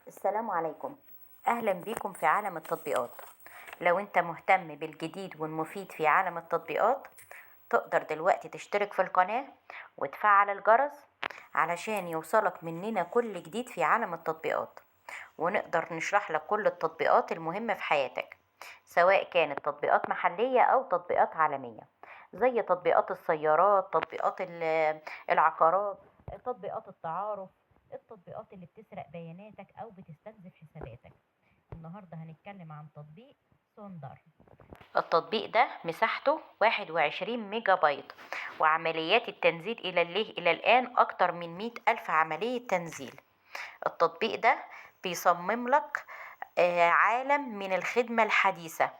السلام عليكم. أهلا بيكم في عالم التطبيقات. لو أنت مهتم بالجديد والمفيد في عالم التطبيقات، تقدر دلوقتي تشترك في القناة وتفعل الجرس علشان يوصلك مننا كل جديد في عالم التطبيقات، ونقدر نشرح لك كل التطبيقات المهمة في حياتك، سواء كانت تطبيقات محلية أو تطبيقات عالمية، زي تطبيقات السيارات، تطبيقات العقارات، تطبيقات التعارف، التطبيقات اللي بتسرق بياناتك أو بتستنزف حساباتك. النهاردة هنتكلم عن تطبيق سوندر. التطبيق ده مساحته 21 ميجا بايت، وعمليات التنزيل إلى الآن أكتر من 100 ألف عملية تنزيل. التطبيق ده بيصمم لك عالم من الخدمة الحديثة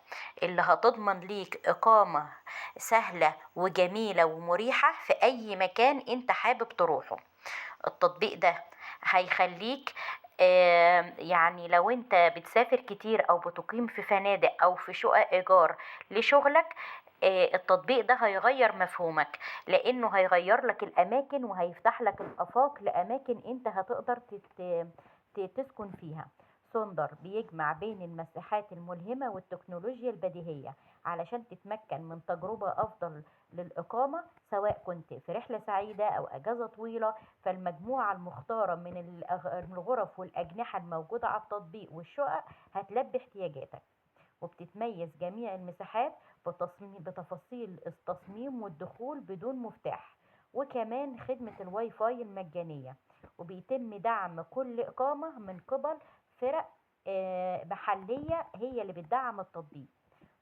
اللي هتضمن ليك إقامة سهلة وجميلة ومريحة في أي مكان أنت حابب تروحه. التطبيق ده هيخليك يعني لو انت بتسافر كتير او بتقيم في فنادق او في شقق ايجار لشغلك، التطبيق ده هيغير مفهومك، لانه هيغير لك الاماكن وهيفتح لك الافاق لاماكن انت هتقدر تسكن فيها. سوندر بيجمع بين المساحات الملهمة والتكنولوجيا البديهية علشان تتمكن من تجربة أفضل للإقامة، سواء كنت في رحلة سعيدة أو أجازة طويلة. فالمجموعة المختارة من الغرف والأجنحة الموجودة على التطبيق والشقق هتلبي احتياجاتك، وبتتميز جميع المساحات بتفاصيل التصميم والدخول بدون مفتاح، وكمان خدمة الواي فاي المجانية. وبيتم دعم كل إقامة من قبل فرق محلية هي اللي بتدعم التطبيق.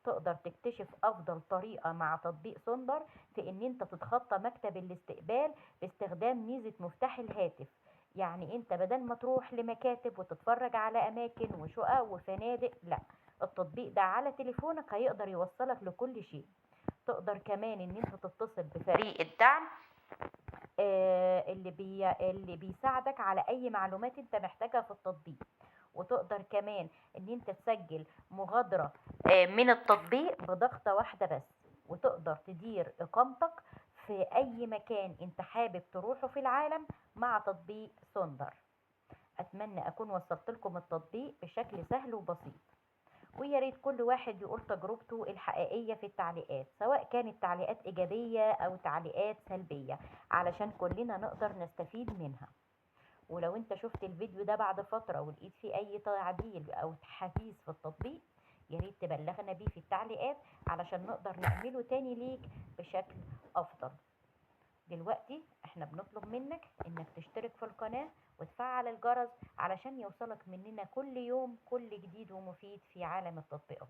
تقدر تكتشف افضل طريقة مع تطبيق سوندر في ان انت تتخطى مكتب الاستقبال باستخدام ميزة مفتاح الهاتف. يعني انت بدل ما تروح لمكاتب وتتفرج على اماكن وشقق وفنادق، لا، التطبيق ده على تليفونك هيقدر يوصلك لكل شيء. تقدر كمان ان انت تتصل بفريق الدعم اللي بيساعدك على اي معلومات انت محتاجها في التطبيق. وتقدر كمان ان انت تسجل مغادرة من التطبيق بضغطة واحدة بس، وتقدر تدير اقامتك في اي مكان انت حابب تروحه في العالم مع تطبيق سوندر. اتمنى اكون وصلت لكم التطبيق بشكل سهل وبسيط، ويا ريت كل واحد يقول تجربته الحقيقية في التعليقات، سواء كانت تعليقات إيجابية أو تعليقات سلبية، علشان كلنا نقدر نستفيد منها. ولو انت شفت الفيديو ده بعد فترة ولقيت فيه أي تعديل أو تحديث في التطبيق، يا ريت تبلغنا بيه في التعليقات علشان نقدر نعمله تاني ليك بشكل أفضل. دلوقتي احنا بنطلب منك انك تشترك في القناة وتفعل الجرس علشان يوصلك مننا كل يوم كل جديد ومفيد في عالم التطبيقات.